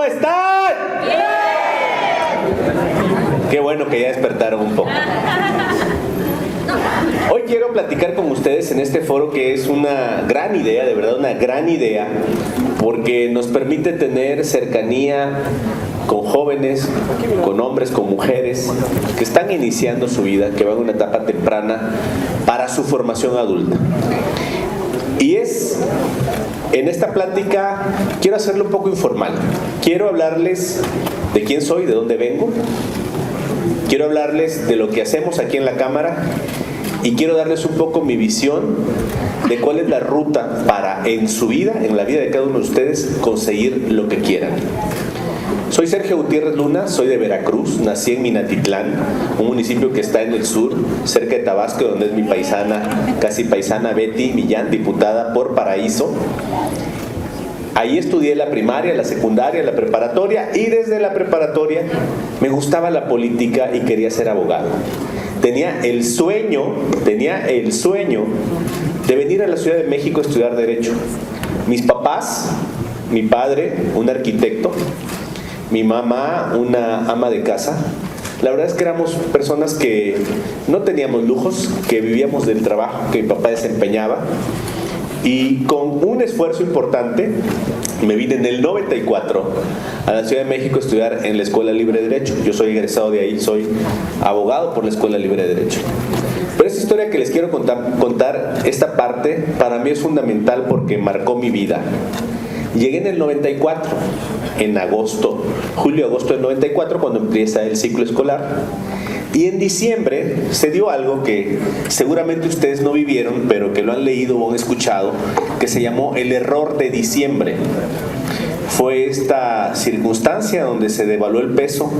¿Cómo están? Qué bueno que ya despertaron un poco. Hoy quiero platicar con ustedes en este foro que es una gran idea, de verdad una gran idea, porque nos permite tener cercanía con jóvenes, con hombres, con mujeres que están iniciando su vida, que van a una etapa temprana para su formación adulta. Y en esta plática quiero hacerlo un poco informal. Quiero hablarles de quién soy, de dónde vengo. Quiero hablarles de lo que hacemos aquí en la Cámara y quiero darles un poco mi visión de cuál es la ruta para en su vida, en la vida de cada uno de ustedes, conseguir lo que quieran. Soy Sergio Gutiérrez Luna, soy de Veracruz, nací en Minatitlán, un municipio que está en el sur, cerca de Tabasco, donde es mi paisana, casi paisana Betty Millán, diputada por Paraíso. Ahí estudié la primaria, la secundaria, la preparatoria y desde la preparatoria me gustaba la política y quería ser abogado. Tenía el sueño de venir a la Ciudad de México a estudiar Derecho. Mis papás, mi padre, un arquitecto, mi mamá, una ama de casa. La verdad es que éramos personas que no teníamos lujos, que vivíamos del trabajo que mi papá desempeñaba. Y con un esfuerzo importante me vine en el 94 a la Ciudad de México a estudiar en la Escuela Libre de Derecho. Yo soy egresado de ahí, soy abogado por la Escuela Libre de Derecho. Pero esta historia que les quiero contar, esta parte, para mí es fundamental porque marcó mi vida. Llegué en el 94, en julio-agosto del 94, cuando empieza el ciclo escolar. Y en diciembre se dio algo que seguramente ustedes no vivieron, pero que lo han leído o han escuchado, que se llamó el error de diciembre. Fue esta circunstancia donde se devaluó el peso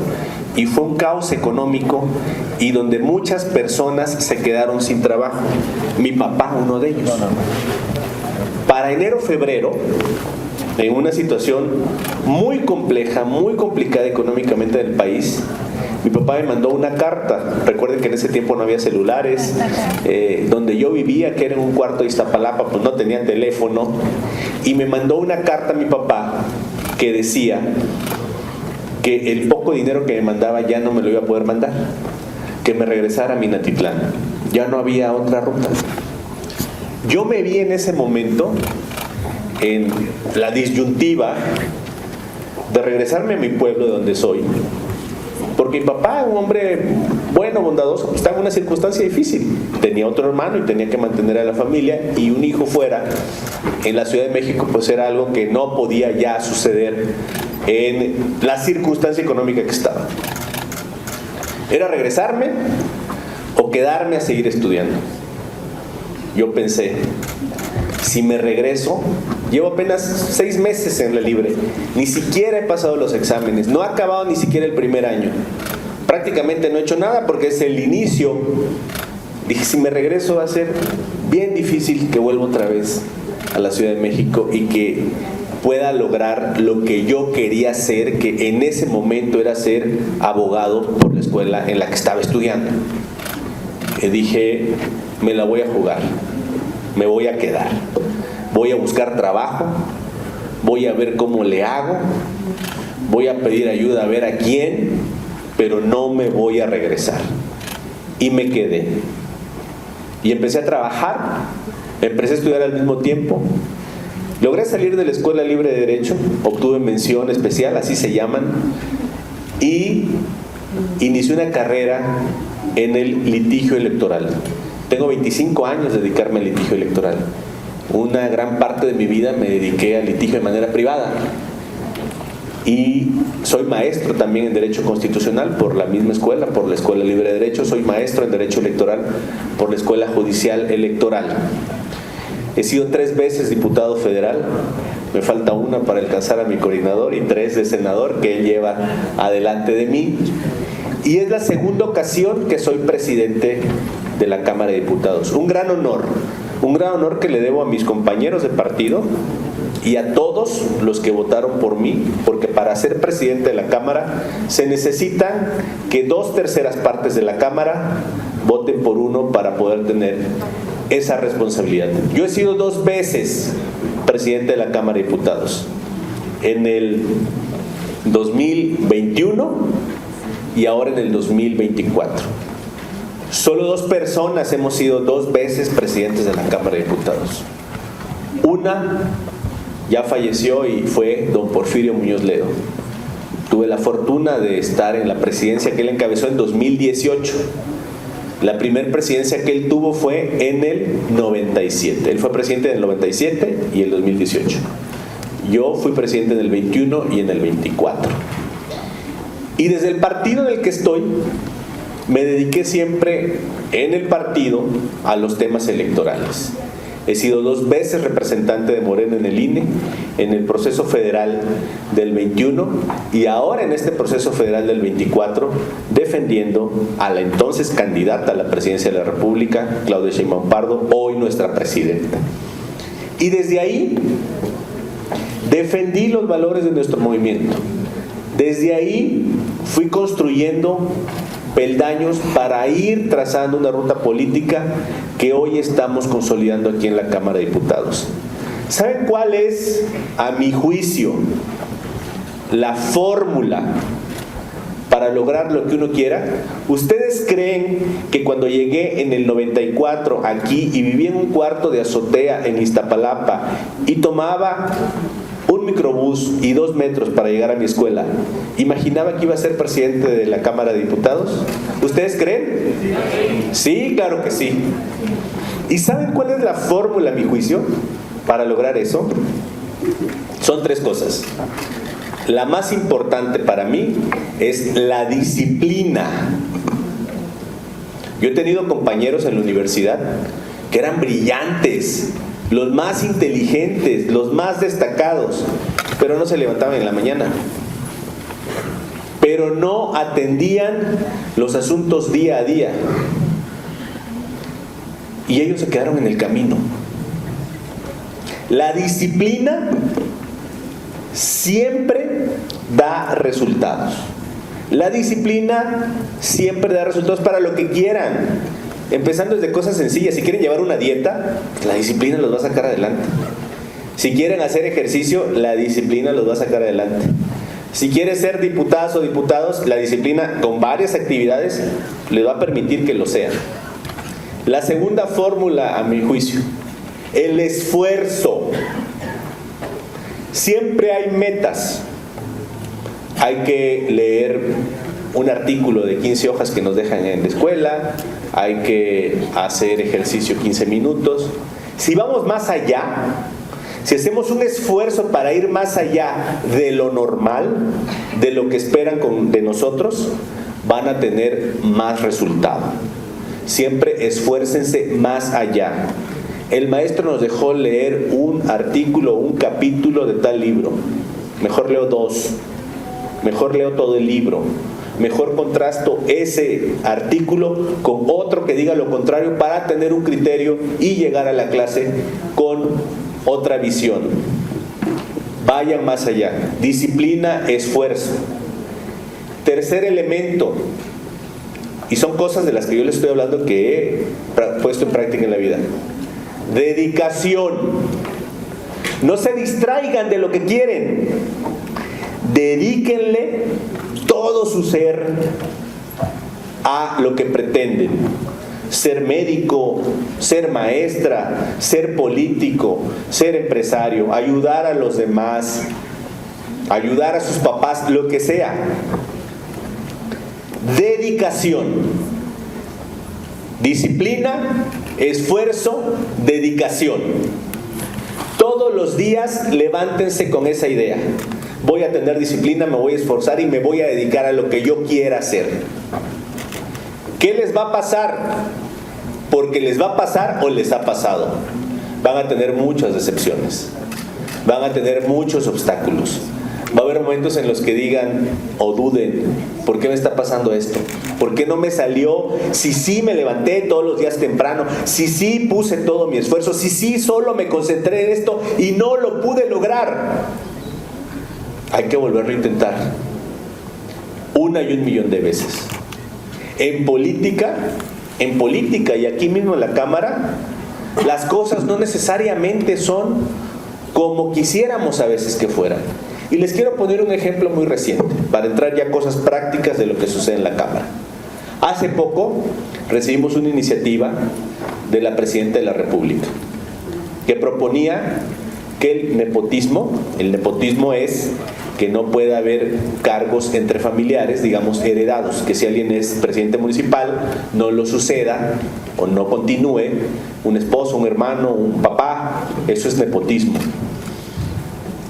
y fue un caos económico y donde muchas personas se quedaron sin trabajo. Mi papá, uno de ellos. Para enero-febrero, en una situación muy compleja, muy complicada económicamente del país, mi papá me mandó una carta. Recuerden que en ese tiempo no había celulares. Donde yo vivía, que era en un cuarto de Iztapalapa, pues no tenía teléfono. Y me mandó una carta a mi papá que decía que el poco dinero que me mandaba ya no me lo iba a poder mandar, que me regresara a Minatitlán. Ya no había otra ruta. Yo me vi en ese momento en la disyuntiva de regresarme a mi pueblo de donde soy, porque mi papá, un hombre bueno, bondadoso, estaba en una circunstancia difícil. Tenía otro hermano y tenía que mantener a la familia, y un hijo fuera en la Ciudad de México pues era algo que no podía ya suceder en la circunstancia económica que estaba. Era regresarme o quedarme a seguir estudiando. Yo pensé, si me regreso, llevo apenas 6 meses en la libre, ni siquiera he pasado los exámenes, no he acabado ni siquiera el primer año, prácticamente no he hecho nada porque es el inicio. Dije, si me regreso va a ser bien difícil que vuelva otra vez a la Ciudad de México y que pueda lograr lo que yo quería hacer, que en ese momento era ser abogado por la escuela en la que estaba estudiando. Y dije, me la voy a jugar, me voy a quedar. Voy a buscar trabajo, voy a ver cómo le hago, voy a pedir ayuda a ver a quién, pero no me voy a regresar. Y me quedé. Y empecé a trabajar, empecé a estudiar al mismo tiempo. Logré salir de la Escuela Libre de Derecho, obtuve mención especial, así se llaman, y inicié una carrera en el litigio electoral. Tengo 25 años de dedicarme al litigio electoral. Una gran parte de mi vida me dediqué al litigio de manera privada. Y soy maestro también en Derecho Constitucional por la misma escuela, por la Escuela Libre de Derecho. Soy maestro en Derecho Electoral por la Escuela Judicial Electoral. He sido 3 veces diputado federal. Me falta una para alcanzar a mi coordinador y 3 de senador que él lleva adelante de mí. Y es la segunda ocasión que soy presidente de la Cámara de Diputados. Un gran honor que le debo a mis compañeros de partido y a todos los que votaron por mí, porque para ser presidente de la Cámara se necesitan que 2/3 partes de la Cámara voten por uno para poder tener esa responsabilidad. Yo he sido 2 veces presidente de la Cámara de Diputados. En el 2021 y ahora en el 2024. Solo 2 personas hemos sido 2 veces presidentes de la Cámara de Diputados. Una ya falleció y fue don Porfirio Muñoz Ledo. Tuve la fortuna de estar en la presidencia que él encabezó en 2018. La primera presidencia que él tuvo fue en el 97. Él fue presidente en el 97 y el 2018. Yo fui presidente en el 21 y en el 24. Y desde el partido en el que estoy, me dediqué siempre en el partido a los temas electorales. He sido 2 veces representante de Morena en el INE, en el proceso federal del 21 y ahora en este proceso federal del 24, defendiendo a la entonces candidata a la presidencia de la República, Claudia Sheinbaum Pardo, hoy nuestra presidenta. Y desde ahí defendí los valores de nuestro movimiento. Desde ahí fui construyendo peldaños para ir trazando una ruta política que hoy estamos consolidando aquí en la Cámara de Diputados. ¿Saben cuál es, a mi juicio, la fórmula para lograr lo que uno quiera? ¿Ustedes creen que cuando llegué en el 94 aquí y vivía en un cuarto de azotea en Iztapalapa y tomaba un microbús y 2 metros para llegar a mi escuela, imaginaba que iba a ser presidente de la Cámara de Diputados? ¿Ustedes creen? Sí, claro que sí. ¿Y saben cuál es la fórmula, a mi juicio, para lograr eso? Son 3 cosas. La más importante para mí es la disciplina. Yo he tenido compañeros en la universidad que eran brillantes, los más inteligentes, los más destacados, pero no se levantaban en la mañana, pero no atendían los asuntos día a día, y ellos se quedaron en el camino. La disciplina siempre da resultados. La disciplina siempre da resultados para lo que quieran. Empezando desde cosas sencillas. Si quieren llevar una dieta, la disciplina los va a sacar adelante. Si quieren hacer ejercicio, la disciplina los va a sacar adelante. Si quieren ser diputadas o diputados, la disciplina con varias actividades les va a permitir que lo sean. La segunda fórmula, a mi juicio, el esfuerzo. Siempre hay metas. Hay que leer un artículo de 15 hojas que nos dejan en la escuela, hay que hacer ejercicio 15 minutos. Si vamos más allá, si hacemos un esfuerzo para ir más allá de lo normal, de lo que esperan de nosotros, van a tener más resultado. Siempre esfuércense más allá. El maestro nos dejó leer un artículo, un capítulo de tal libro. Mejor leo 2, mejor leo todo el libro. Mejor contrasto ese artículo con otro que diga lo contrario para tener un criterio y llegar a la clase con otra visión. Vayan más allá. Disciplina, esfuerzo. Tercer elemento, y son cosas de las que yo les estoy hablando que he puesto en práctica en la vida. Dedicación. No se distraigan de lo que quieren. Dedíquenle todo su ser a lo que pretenden. Ser médico, ser maestra, ser político, ser empresario, ayudar a los demás, ayudar a sus papás, lo que sea. Dedicación. Disciplina, esfuerzo, dedicación. Todos los días levántense con esa idea. Voy a tener disciplina, me voy a esforzar y me voy a dedicar a lo que yo quiera hacer. ¿Qué les va a pasar? Porque les va a pasar o les ha pasado. Van a tener muchas decepciones. Van a tener muchos obstáculos. Va a haber momentos en los que digan o duden, ¿por qué me está pasando esto? ¿Por qué no me salió? Si sí me levanté todos los días temprano, si sí puse todo mi esfuerzo, si sí solo me concentré en esto y no lo pude lograr. Hay que volverlo a intentar. 1 y 1.000.000 de veces. En política y aquí mismo en la Cámara, las cosas no necesariamente son como quisiéramos a veces que fueran. Y les quiero poner un ejemplo muy reciente, para entrar ya a cosas prácticas de lo que sucede en la Cámara. Hace poco recibimos una iniciativa de la Presidenta de la República que proponía que el nepotismo es que no pueda haber cargos entre familiares, digamos, heredados, que si alguien es presidente municipal, no lo suceda o no continúe un esposo, un hermano, un papá. Eso es nepotismo.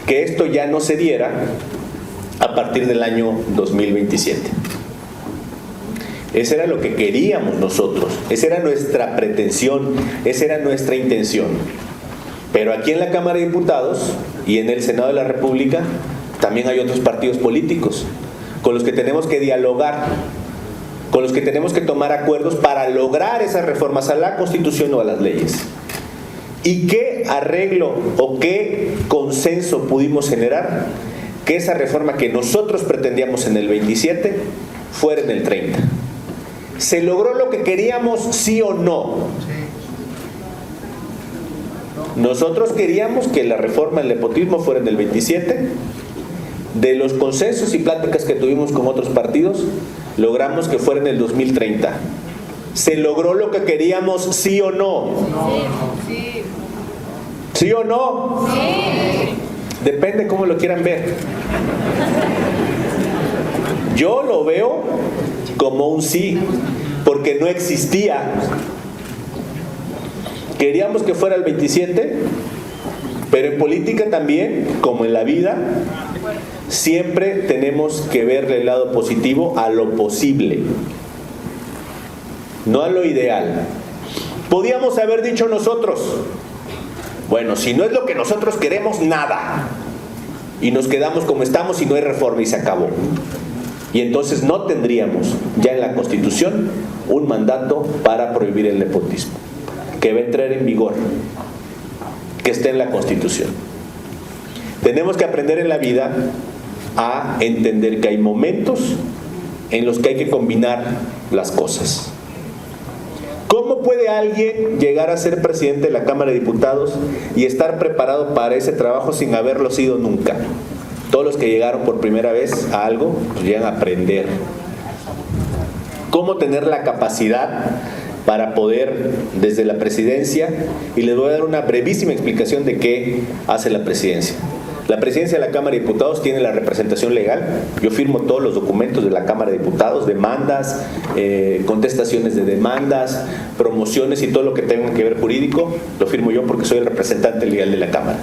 Que esto ya no se diera a partir del año 2027. Ese era lo que queríamos nosotros, esa era nuestra pretensión, esa era nuestra intención. Pero aquí en la Cámara de Diputados y en el Senado de la República también hay otros partidos políticos con los que tenemos que dialogar, con los que tenemos que tomar acuerdos para lograr esas reformas a la Constitución o a las leyes. ¿Y qué arreglo o qué consenso pudimos generar? Que esa reforma que nosotros pretendíamos en el 27 fuera en el 30. ¿Se logró lo que queríamos, sí o no? Nosotros queríamos que la reforma del nepotismo fuera en el 27. De los consensos y pláticas que tuvimos con otros partidos, logramos que fuera en el 2030. ¿Se logró lo que queríamos, sí o no? Sí. ¿Sí o no? Sí. Depende cómo lo quieran ver. Yo lo veo como un sí, porque no existía. Queríamos que fuera el 27, pero en política también, como en la vida, siempre tenemos que verle el lado positivo a lo posible, no a lo ideal. Podíamos haber dicho nosotros, bueno, si no es lo que nosotros queremos, nada. Y nos quedamos como estamos y no hay reforma y se acabó. Y entonces no tendríamos ya en la Constitución un mandato para prohibir el nepotismo, que va a entrar en vigor, que esté en la Constitución. Tenemos que aprender en la vida a entender que hay momentos en los que hay que combinar las cosas. ¿Cómo puede alguien llegar a ser presidente de la Cámara de Diputados y estar preparado para ese trabajo sin haberlo sido nunca? Todos los que llegaron por primera vez a algo, pues llegan a aprender. ¿Cómo tener la capacidad para poder, desde la presidencia, y les voy a dar una brevísima explicación de qué hace la presidencia? La presidencia de la Cámara de Diputados tiene la representación legal. Yo firmo todos los documentos de la Cámara de Diputados, demandas, contestaciones de demandas, promociones y todo lo que tenga que ver jurídico, lo firmo yo porque soy el representante legal de la Cámara.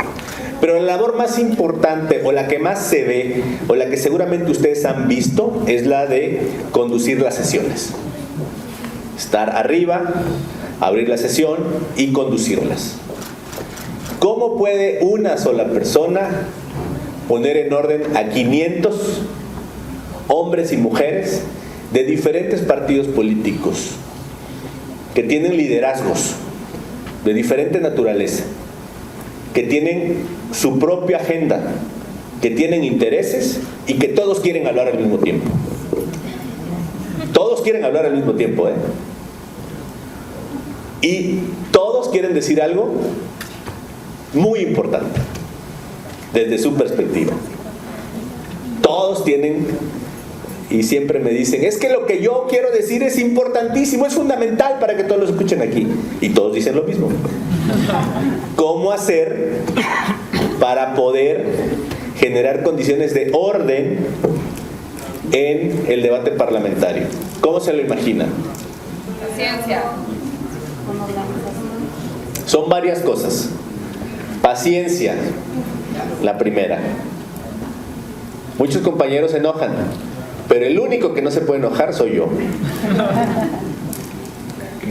Pero la labor más importante, o la que más se ve, o la que seguramente ustedes han visto, es la de conducir las sesiones. Estar arriba, abrir la sesión y conducirlas. ¿Cómo puede una sola persona poner en orden a 500 hombres y mujeres de diferentes partidos políticos que tienen liderazgos de diferente naturaleza, que tienen su propia agenda, que tienen intereses y que todos quieren hablar al mismo tiempo? Todos quieren hablar al mismo tiempo, ¿eh? Y todos quieren decir algo muy importante desde su perspectiva. Todos tienen, y siempre me dicen, es que lo que yo quiero decir es importantísimo, es fundamental para que todos lo escuchen aquí. Y todos dicen lo mismo. ¿Cómo hacer para poder generar condiciones de orden en el debate parlamentario? ¿Cómo se lo imaginan? Paciencia. Son varias cosas. Paciencia, la primera. Muchos compañeros se enojan, pero el único que no se puede enojar soy yo.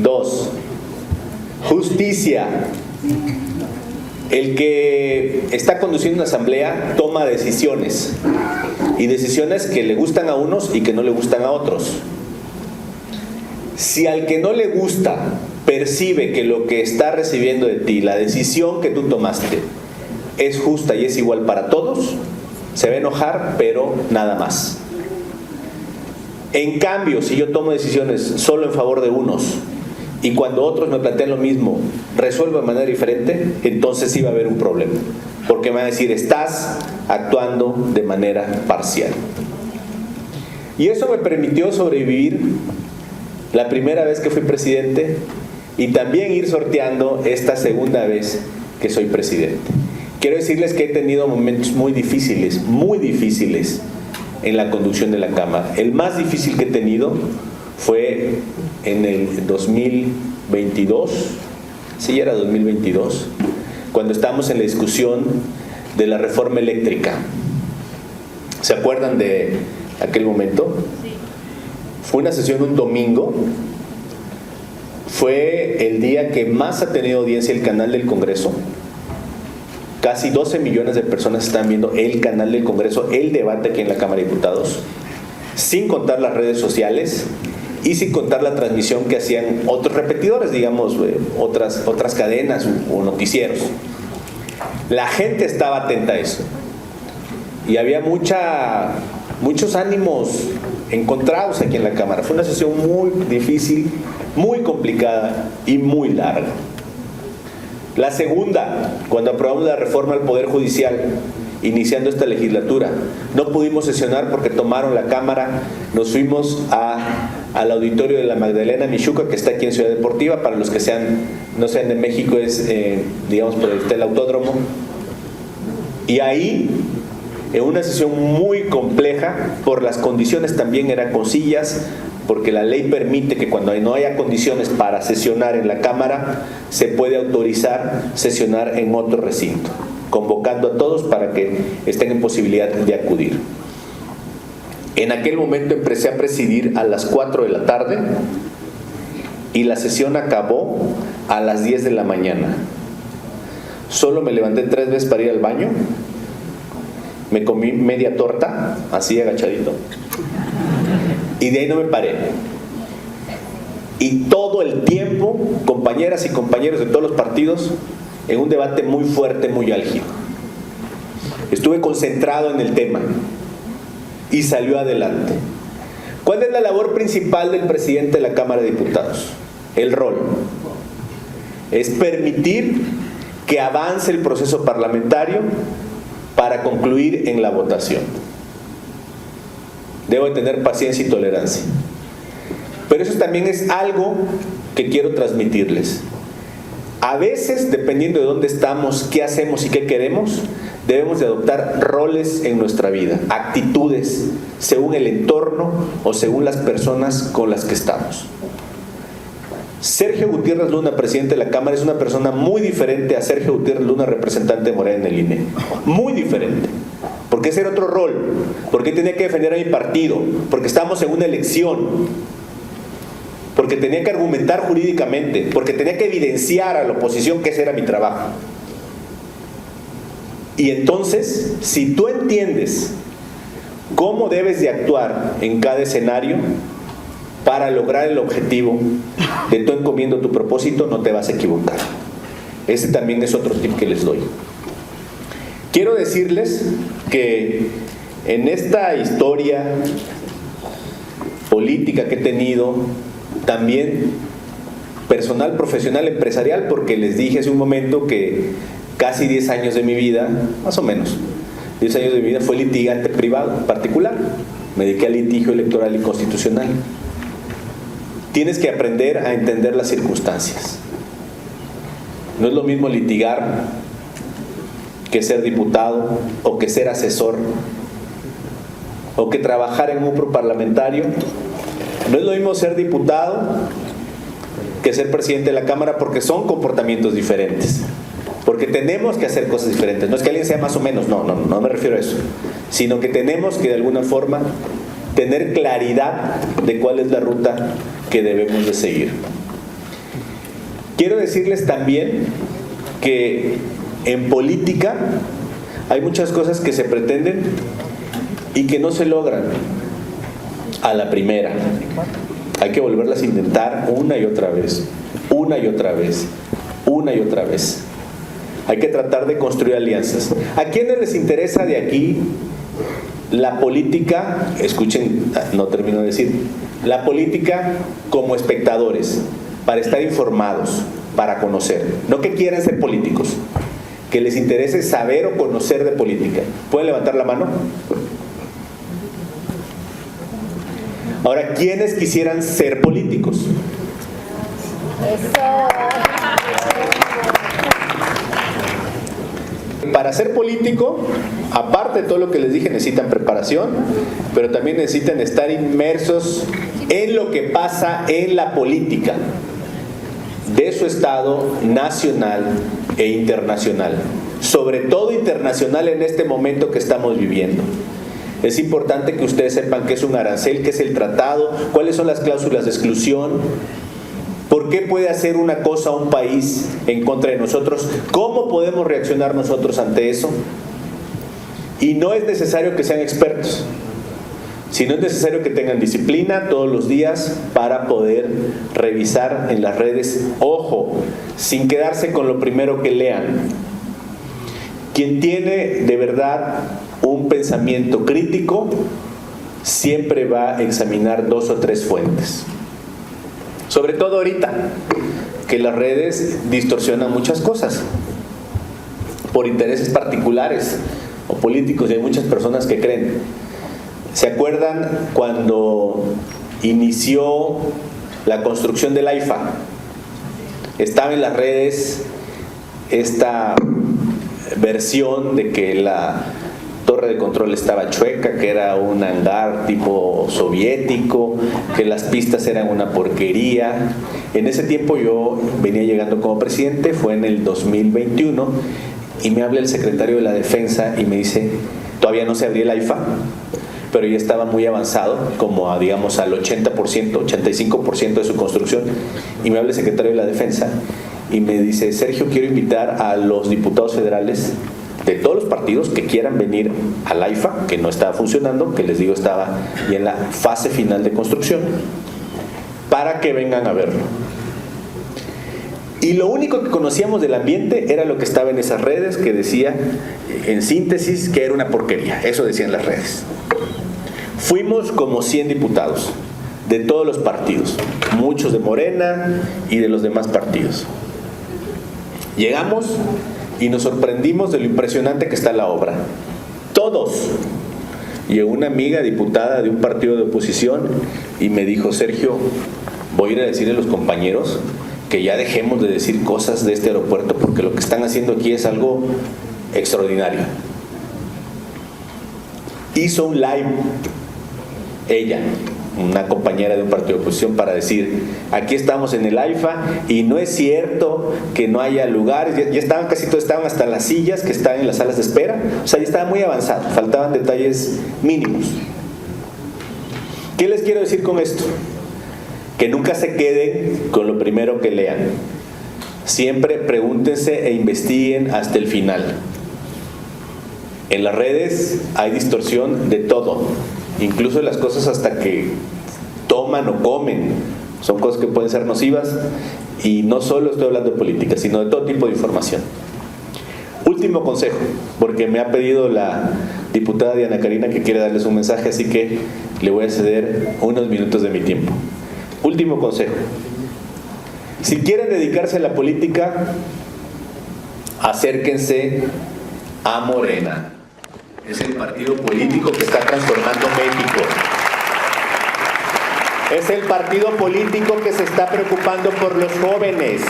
2. Justicia. El que está conduciendo una asamblea toma decisiones, y decisiones que le gustan a unos y que no le gustan a otros. Si al que no le gusta percibe que lo que está recibiendo de ti, la decisión que tú tomaste, es justa y es igual para todos, se va a enojar, pero nada más. En cambio, si yo tomo decisiones solo en favor de unos y cuando otros me plantean lo mismo, resuelvo de manera diferente, entonces sí va a haber un problema. porque me van a decir, estás actuando de manera parcial. Y eso me permitió sobrevivir la primera vez que fui presidente y también ir sorteando esta segunda vez que soy presidente. Quiero decirles que he tenido momentos muy difíciles en la conducción de la Cámara. El más difícil que he tenido fue en el 2022, sí, era 2022, cuando estábamos en la discusión de la reforma eléctrica. ¿Se acuerdan de aquel momento? Sí. Fue una sesión un domingo. Fue el día que más ha tenido audiencia el canal del Congreso. Casi 12 millones de personas están viendo el canal del Congreso, el debate aquí en la Cámara de Diputados, sin contar las redes sociales y sin contar la transmisión que hacían otros repetidores, digamos, otras cadenas o noticieros. La gente estaba atenta a eso. Y había muchos ánimos encontrados aquí en la Cámara. Fue una sesión muy difícil, muy complicada y muy larga. La segunda, cuando aprobamos la reforma al Poder Judicial, iniciando esta legislatura, no pudimos sesionar porque tomaron la Cámara, nos fuimos al auditorio de la Magdalena Michuca, que está aquí en Ciudad Deportiva. Para los que no sean de México, es, digamos, por el autódromo. Y ahí, en una sesión muy compleja, por las condiciones también eran con sillas, porque la ley permite que cuando no haya condiciones para sesionar en la Cámara, se puede autorizar sesionar en otro recinto, convocando a todos para que estén en posibilidad de acudir. En aquel momento empecé a presidir a las 4 de la tarde y la sesión acabó a las 10 de la mañana. Solo me levanté 3 veces para ir al baño, me comí media torta, así agachadito, y de ahí no me paré. Y todo el tiempo, compañeras y compañeros de todos los partidos, en un debate muy fuerte, muy álgido. Estuve concentrado en el tema y salió adelante. ¿Cuál es la labor principal del presidente de la Cámara de Diputados? El rol es permitir que avance el proceso parlamentario para concluir en la votación. Debo de tener paciencia y tolerancia. Pero eso también es algo que quiero transmitirles. A veces, dependiendo de dónde estamos, qué hacemos y qué queremos, debemos de adoptar roles en nuestra vida, actitudes, según el entorno o según las personas con las que estamos. Sergio Gutiérrez Luna, presidente de la Cámara, es una persona muy diferente a Sergio Gutiérrez Luna, representante de Morena en el INE. Muy diferente. Porque ese era otro rol. Porque tenía que defender a mi partido. Porque estábamos en una elección. Porque tenía que argumentar jurídicamente. Porque tenía que evidenciar a la oposición que ese era mi trabajo. Y entonces, si tú entiendes cómo debes de actuar en cada escenario para lograr el objetivo de tu encomienda, tu propósito, no te vas a equivocar. Ese también es otro tip que les doy. Quiero decirles que en esta historia política que he tenido, también personal, profesional, empresarial, porque les dije hace un momento que casi 10 años de mi vida, más o menos, 10 años de mi vida fue litigante privado, particular. Me dediqué al litigio electoral y constitucional. Tienes que aprender a entender las circunstancias. No es lo mismo litigar que ser diputado o que ser asesor o que trabajar en un grupo parlamentario. No es lo mismo ser diputado que ser presidente de la Cámara, porque son comportamientos diferentes. Porque tenemos que hacer cosas diferentes. No es que alguien sea más o menos, no me refiero a eso. Sino que tenemos que de alguna forma tener claridad de cuál es la ruta que debemos de seguir. Quiero decirles también que en política hay muchas cosas que se pretenden y que no se logran a la primera. Hay que volverlas a intentar una y otra vez, una y otra vez, una y otra vez. Hay que tratar de construir alianzas. ¿A quiénes les interesa de aquí la política? Escuchen, no termino de decir. La política como espectadores, para estar informados, para conocer. No que quieran ser políticos, que les interese saber o conocer de política? ¿Pueden levantar la mano? Ahora, ¿quiénes quisieran ser políticos? Para ser político, aparte de todo lo que les dije, necesitan preparación, pero también necesitan estar inmersos en lo que pasa en la política de su estado, nacional e internacional. Sobre todo internacional en este momento que estamos viviendo. Es importante que ustedes sepan qué es un arancel, qué es el tratado, cuáles son las cláusulas de exclusión, por qué puede hacer una cosa un país en contra de nosotros, cómo podemos reaccionar nosotros ante eso. Y no es necesario que sean expertos, sino es necesario que tengan disciplina todos los días para poder revisar en las redes. Ojo, sin quedarse con lo primero que lean. Quien tiene de verdad un pensamiento crítico siempre va a examinar 2 o 3 fuentes. Sobre todo ahorita, que las redes distorsionan muchas cosas por intereses particulares o políticos, y hay muchas personas que creen. ¿Se acuerdan cuando inició la construcción del AIFA? Estaba en las redes esta versión de que la torre de control estaba chueca, que era un hangar tipo soviético, que las pistas eran una porquería. En ese tiempo yo venía llegando como presidente, fue en el 2021, y me habla el secretario de la Defensa y me dice, todavía no se abría el AIFA, pero ya estaba muy avanzado, como digamos al 80%, 85% de su construcción, y me habla el secretario de la Defensa y me dice, Sergio, quiero invitar a los diputados federales de todos los partidos que quieran venir al AIFA, que no estaba funcionando, que les digo estaba ya en la fase final de construcción, para que vengan a verlo. Y lo único que conocíamos del ambiente era lo que estaba en esas redes, que decía, en síntesis, que era una porquería. Eso decían las redes. Fuimos como 100 diputados, de todos los partidos, muchos de Morena y de los demás partidos. Llegamos y nos sorprendimos de lo impresionante que está la obra. Todos. Llegó una amiga diputada de un partido de oposición y me dijo, Sergio, voy a ir a decirle a los compañeros que ya dejemos de decir cosas de este aeropuerto, porque lo que están haciendo aquí es algo extraordinario. Hizo un live ella, una compañera de un partido de oposición, para decir, aquí estamos en el AIFA y no es cierto que no haya lugares. Ya estaban casi todos, estaban hasta las sillas que están en las salas de espera, o sea, ya estaba muy avanzado, faltaban detalles mínimos. ¿Qué les quiero decir con esto? Que nunca se queden con lo primero que lean. Siempre pregúntense e investiguen hasta el final. En las redes hay distorsión de todo, incluso de las cosas hasta que toman o comen. Son cosas que pueden ser nocivas, y no solo estoy hablando de política, sino de todo tipo de información. Último consejo, porque me ha pedido la diputada Diana Karina que quiere darles un mensaje, así que le voy a ceder unos minutos de mi tiempo. Último consejo. Si quieren dedicarse a la política, acérquense a Morena. Es el partido político que está transformando México. Es el partido político que se está preocupando por los jóvenes.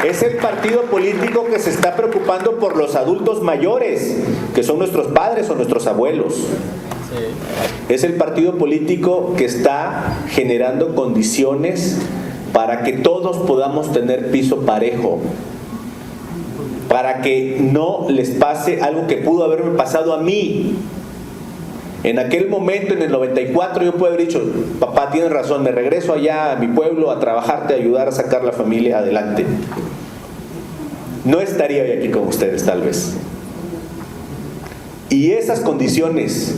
Es el partido político que se está preocupando por los adultos mayores, que son nuestros padres o nuestros abuelos. Es el partido político que está generando condiciones para que todos podamos tener piso parejo, para que no les pase algo que pudo haberme pasado a mí. En aquel momento, en el 94, yo puedo haber dicho, papá, tienes razón, me regreso allá a mi pueblo a trabajarte, a ayudar a sacar la familia adelante. No estaría hoy aquí con ustedes, tal vez. Y esas condiciones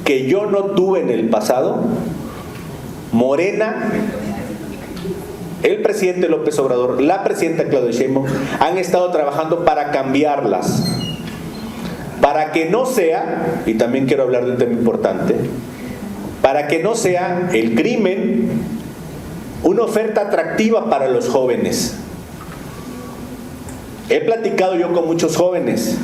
que yo no tuve en el pasado, Morena, el presidente López Obrador, la presidenta Claudia Sheinbaum, han estado trabajando para cambiarlas. Para que no sea, y también quiero hablar de un tema importante, para que no sea el crimen una oferta atractiva para los jóvenes. He platicado yo con muchos jóvenes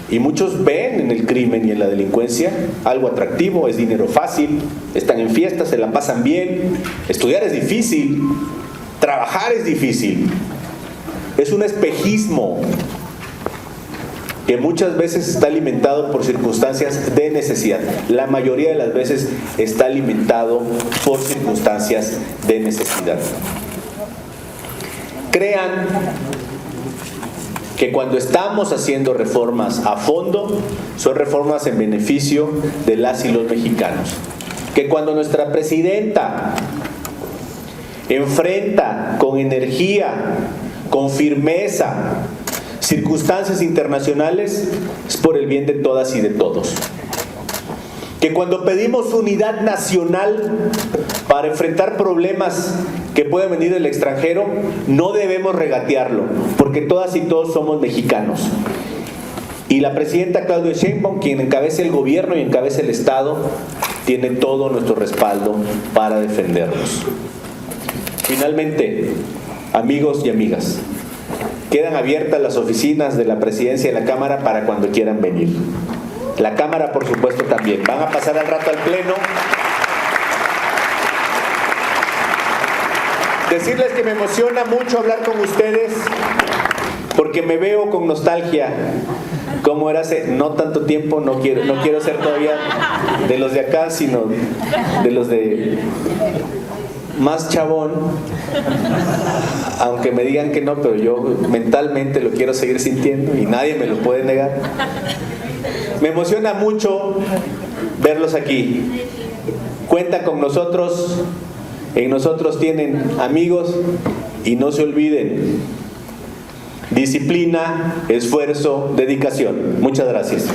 y muchos ven en el crimen y en la delincuencia algo atractivo, es dinero fácil, están en fiestas, se la pasan bien, estudiar es difícil, trabajar es difícil. Es un espejismo que muchas veces está alimentado por circunstancias de necesidad. La mayoría de las veces está alimentado por circunstancias de necesidad. Crean que cuando estamos haciendo reformas a fondo, son reformas en beneficio de las y los mexicanos. Que cuando nuestra presidenta enfrenta con energía, con firmeza, circunstancias internacionales, es por el bien de todas y de todos. Que cuando pedimos unidad nacional para enfrentar problemas que pueden venir del extranjero, no debemos regatearlo, porque todas y todos somos mexicanos. Y la presidenta Claudia Sheinbaum, quien encabeza el gobierno y encabeza el Estado, tiene todo nuestro respaldo para defendernos. Finalmente, amigos y amigas, quedan abiertas las oficinas de la Presidencia y de la Cámara para cuando quieran venir. La Cámara, por supuesto, también. Van a pasar al rato al Pleno. Decirles que me emociona mucho hablar con ustedes porque me veo con nostalgia. Como era hace no tanto tiempo, no quiero ser todavía de los de acá, sino de los de más chabón, aunque me digan que no, pero yo mentalmente lo quiero seguir sintiendo y nadie me lo puede negar. Me emociona mucho verlos aquí. Cuenta con nosotros, en nosotros tienen amigos y no se olviden: disciplina, esfuerzo, dedicación. Muchas gracias.